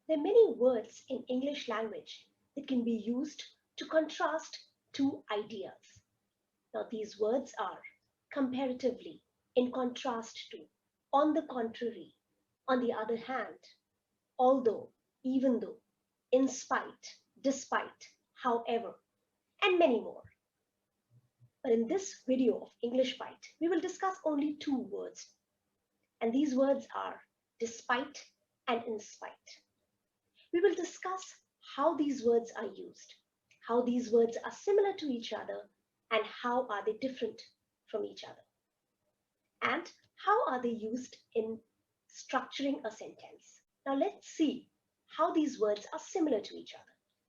There are many words in English language that can be used to contrast two ideas. Now, these words are comparatively, in contrast to, on the contrary, on the other hand, although, even though, in spite, despite, however, and many more. But in this video of English Bite, we will discuss only two words, and these words are despite and in spite. We will discuss how these words are used, how these words are similar to each other, and how are they different from each other, and how are they used in structuring a sentence. Now let's see how these words are similar to each other.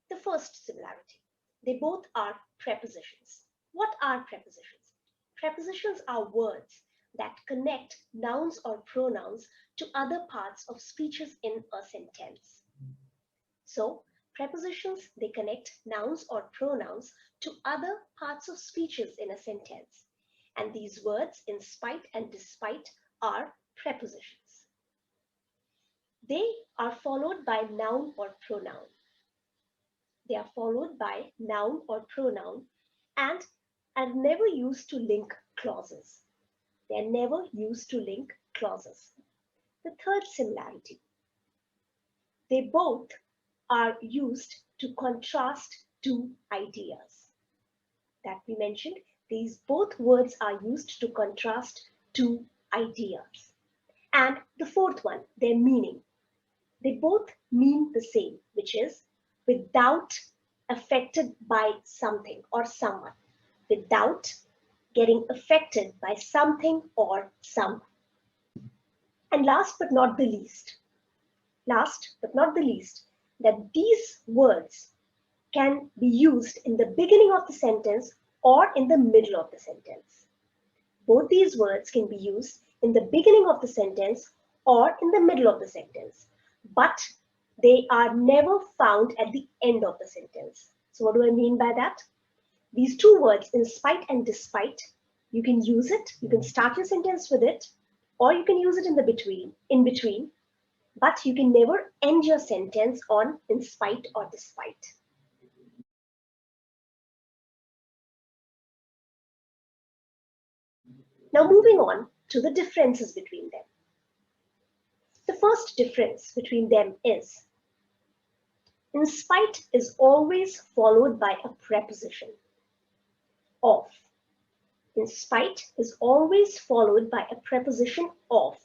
The first similarity, they both are prepositions. What are prepositions? Prepositions are words that connect nouns or pronouns to other parts of speeches in a sentence. So, prepositions, they connect nouns or pronouns to other parts of speeches in a sentence. And these words, in spite and despite, are prepositions. They are followed by noun or pronoun. They are followed by noun or pronoun and are never used to link clauses. They are never used to link clauses. The third similarity, they both are used to contrast two ideas. That we mentioned, these both words are used to contrast two ideas. And the fourth one, their meaning. They both mean the same, which is without affected by something or someone, without getting affected by something or someone. And last but not the least, that these words can be used in the beginning of the sentence or in the middle of the sentence. Both these words can be used in the beginning of the sentence or in the middle of the sentence, but they are never found at the end of the sentence. So what do I mean by that? These two words, in spite and despite, you can use it, you can start your sentence with it, or you can use it in between, but you can never end your sentence on in spite or despite. Now moving on to the differences between them. The first difference between them is, in spite is always followed by a preposition. Of. In spite is always followed by a preposition of.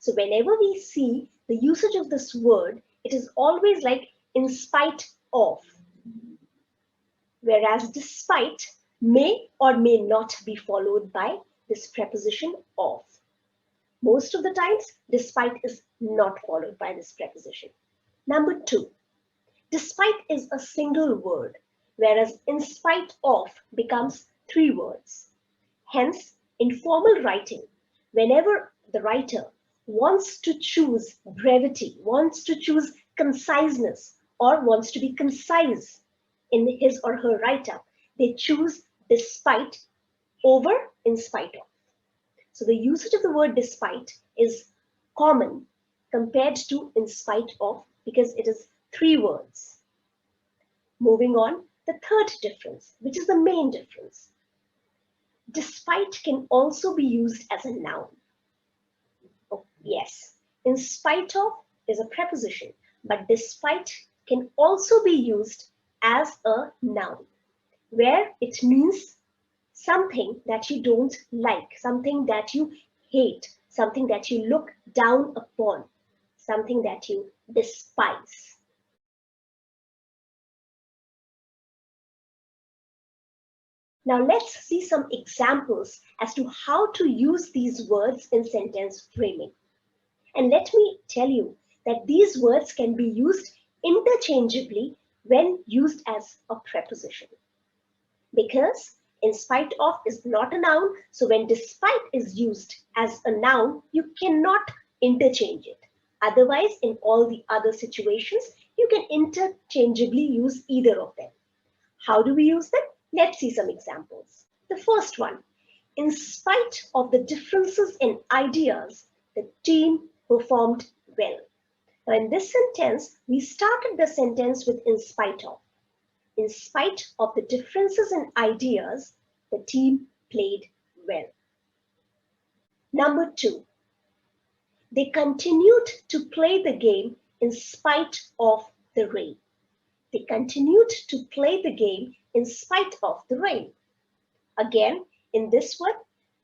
So whenever we see the usage of this word, it is always like in spite of. Whereas despite may or may not be followed by this preposition of. Most of the times, despite is not followed by this preposition. Number two, despite is a single word, whereas in spite of becomes three words. Hence, in formal writing, whenever the writer wants to choose brevity, wants to choose conciseness, or wants to be concise in his or her write-up, they choose despite over in spite of. So the usage of the word despite is common compared to in spite of because it is three words. Moving on, the third difference, which is the main difference. Despite can also be used as a noun. Oh, yes, in spite of is a preposition, but despite can also be used as a noun, where it means something that you don't like, something that you hate, something that you look down upon, something that you despise. Now let's see some examples as to how to use these words in sentence framing. And let me tell you that these words can be used interchangeably when used as a preposition. Because in spite of is not a noun, so when despite is used as a noun, you cannot interchange it. Otherwise, in all the other situations, you can interchangeably use either of them. How do we use them? Let's see some examples. The first one, in spite of the differences in ideas, the team performed well. Now in this sentence, we started the sentence with in spite of. In spite of the differences in ideas, the team played well. Number 2, they continued to play the game in spite of the rain. They continued to play the game in spite of the rain. Again, in this one,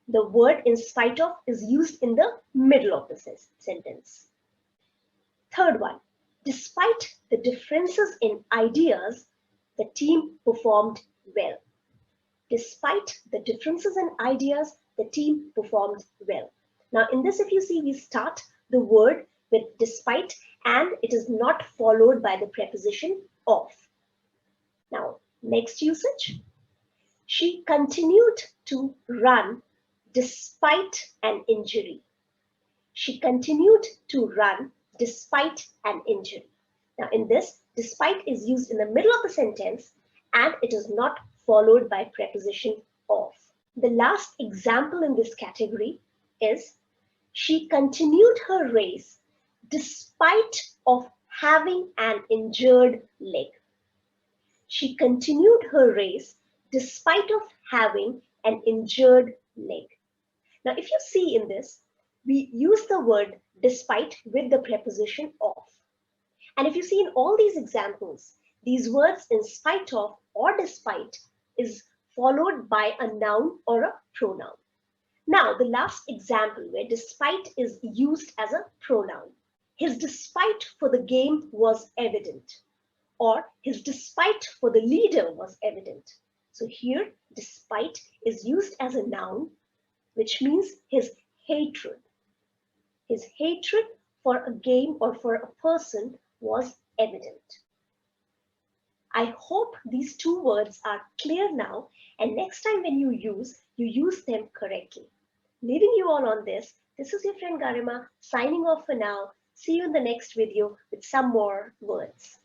the word in spite of is used in the middle of the sentence. Third one, despite the differences in ideas, the team performed well. Despite the differences in ideas, the team performed well. Now in this, if you see, we start the word with despite and it is not followed by the preposition of. Now, next usage. She continued to run despite an injury. She continued to run despite an injury. Now in this, despite is used in the middle of the sentence and it is not followed by preposition of. The last example in this category is she continued her race despite of having an injured leg. She continued her race despite of having an injured leg. Now, if you see in this, we use the word despite with the preposition of. And if you see in all these examples, these words in spite of or despite is followed by a noun or a pronoun. Now, the last example where despite is used as a pronoun. His despite for the game was evident, or his despite for the leader was evident. So here, despite is used as a noun, which means his hatred. His hatred for a game or for a person was evident. I hope these two words are clear now, and next time when you use them correctly. Leaving you all on this is your friend Garima signing off for now. See you in the next video with some more words.